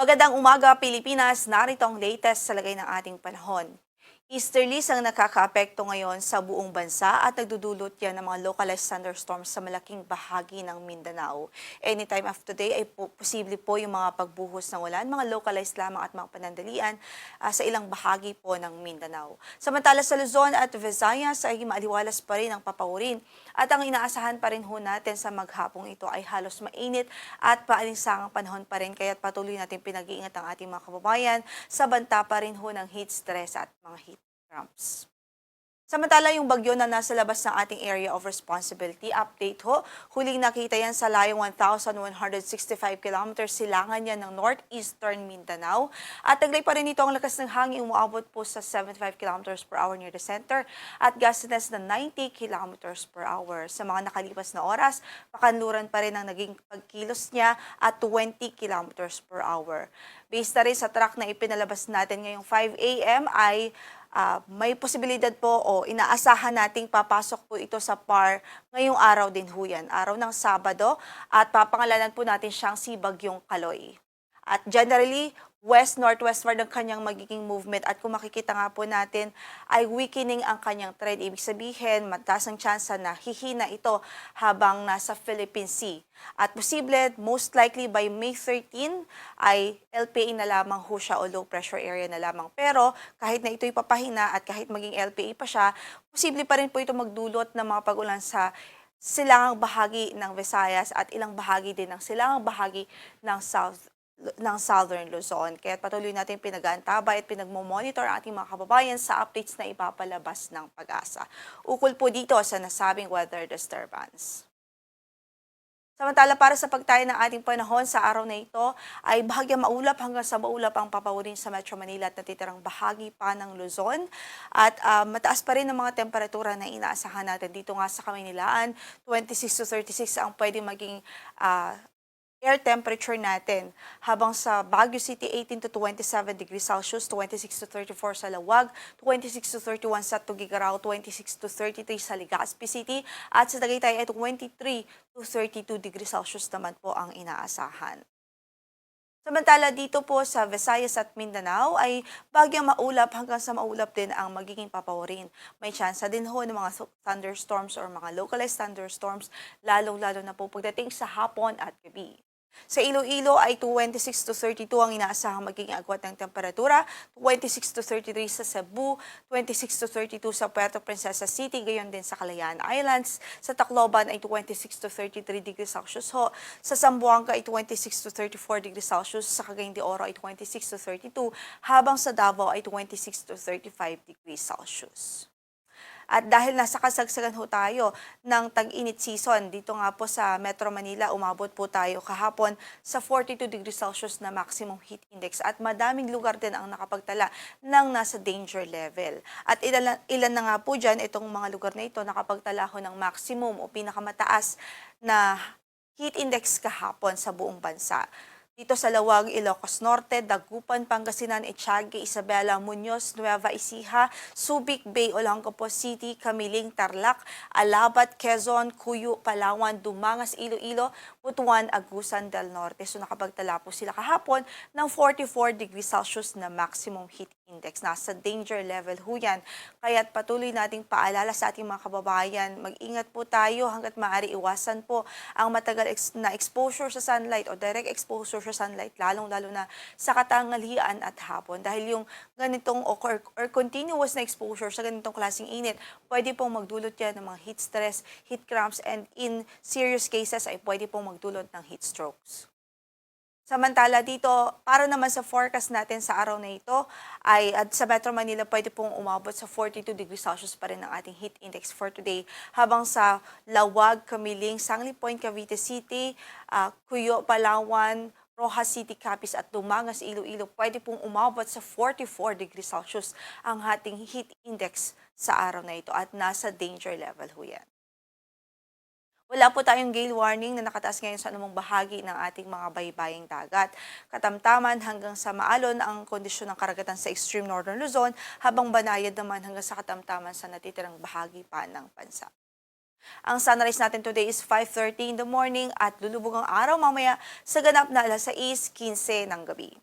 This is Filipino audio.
Magandang umaga, Pilipinas. Narito ang latest sa lagay ng ating panahon. Easterlies ang nakakaapekto ngayon sa buong bansa at nagdudulot yan ng mga localized thunderstorms sa malaking bahagi ng Mindanao. Anytime of today ay posible po yung mga pagbuhos ng ulan, mga localized lamang at mga panandalian sa ilang bahagi po ng Mindanao. Samantala sa Luzon at Visayas ay maaliwalas pa rin ang papawirin at ang inaasahan pa rin ho natin sa maghapong ito ay halos mainit at paalinsangang panahon pa rin kaya't patuloy natin pinag-iingat ang ating mga kababayan sa banta pa rin ho ng heat stress at mga heat cramps. Samantala yung bagyo na nasa labas ng ating area of responsibility, update ho, huling nakita yan sa layong 1,165 kilometers silangan yan ng northeastern Mindanao. At taglay pa rin ito ang lakas ng hangin, umuabot po sa 75 kilometers per hour near the center at gustiness na 90 kilometers per hour. Sa mga nakalipas na oras, pakanluran pa rin ang naging pagkilos niya at 20 kilometers per hour. Based na rin sa track na ipinalabas natin ngayong 5 a.m. ay may posibilidad po o inaasahan nating papasok po ito sa PAR ngayong araw din ho yan, araw ng Sabado, at papangalanan po natin siyang si Bagyong Kaloy. At generally, west-northwestward ang kanyang magiging movement at kung makikita nga po natin ay weakening ang kanyang trend. Ibig sabihin, mataas ang tsansa na hihina ito habang nasa Philippine Sea. At posible, most likely by May 13 ay LPA na lamang ho siya o low pressure area na lamang. Pero kahit na ito'y papahina at kahit maging LPA pa siya, posible pa rin po ito magdulot ng mga pag-ulan sa silangang bahagi ng Visayas at ilang bahagi din ng silangang bahagi ng Southern Luzon. Kaya patuloy natin pinag-aantabay at pinagmo-monitor ang ating mga kababayan sa updates na ipapalabas ng Pag-asa. Ukol po dito sa nasabing weather disturbance. Samantala para sa pagtayo ng ating panahon sa araw na ito ay bahagyang maulap hanggang sa maulap ang papawirin sa Metro Manila at natitirang bahagi pa ng Luzon. At mataas pa rin ang mga temperatura na inaasahan natin dito nga sa Kamaynilaan. 26 to 36 ang pwede maging air temperature natin. Habang sa Baguio City, 18 to 27 degrees Celsius, 26 to 34 sa Lawag, 26 to 31 sa Tugigaraw, 26 to 33 sa Legazpi City, at sa Tagaytay ay 23 to 32 degrees Celsius naman po ang inaasahan. Samantala dito po sa Visayas at Mindanao ay bagyang maulap hanggang sa maulap din ang magiging papawirin. May tsansa din ho ng mga thunderstorms or mga localized thunderstorms lalong-lalo na po pagdating sa hapon at gabi. Sa Iloilo ay 26 to 32 ang inaasahang magiging agwat ng temperatura, 26 to 33 sa Cebu, 26 to 32 sa Puerto Princesa City, gayon din sa Kalayaan Islands. Sa Tacloban ay 26 to 33 degrees Celsius ho. Sa Zamboanga ay 26 to 34 degrees Celsius, sa Cagayan de Oro ay 26 to 32, habang sa Davao ay 26 to 35 degrees Celsius. At dahil nasa kasagsagan ho tayo ng tag-init season, dito nga po sa Metro Manila, umabot po tayo kahapon sa 42 degrees Celsius na maximum heat index at madaming lugar din ang nakapagtala ng nasa danger level. At ilan na nga po dyan, itong mga lugar na ito nakapagtala ho ng maximum o pinakamataas na heat index kahapon sa buong bansa. Dito sa Lawag, Ilocos Norte, Dagupan, Pangasinan, Etiague, Isabela, Muñoz, Nueva Ecija, Subic, Bay, Olongapo City, Camiling, Tarlac, Alabat, Quezon, Cuyo, Palawan, Dumangas, Iloilo, Butuan, Agusan del Norte. So nakapagtala po sila kahapon ng 44 degrees Celsius na maximum heat index. Nasa danger level ho yan. Kaya't patuloy nating paalala sa ating mga kababayan, mag-ingat po tayo hanggat maaari iwasan po ang matagal na exposure sa sunlight o direct exposure sa sunlight, lalong-lalo na sa katanghalian at hapon. Dahil yung ganitong or continuous na exposure sa ganitong klaseng init, pwede pong magdulot yan ng mga heat stress, heat cramps, and in serious cases ay pwede pong magdulot ng heat strokes. Samantala dito, para naman sa forecast natin sa araw na ito, ay at sa Metro Manila pwede pong umabot sa 42 degrees Celsius pa rin ang ating heat index for today. Habang sa Lawag, Camiling, Sangley Point, Cavite City, Cuyo, Palawan, Rojas City, Capiz at Dumangas, Iloilo, pwede pong umabot sa 44 degrees Celsius ang ating heat index sa araw na ito at nasa danger level ho yan. Wala po tayong gale warning na nakataas ngayon sa anumang bahagi ng ating mga baybaying dagat. Katamtaman hanggang sa maalon ang kondisyon ng karagatan sa extreme northern Luzon, habang banayad naman hanggang sa katamtaman sa natitirang bahagi pa ng bansa. Ang sunrise natin today is 5:30 in the morning at lulubog ang araw mamaya sa ganap na 6:15 ng gabi.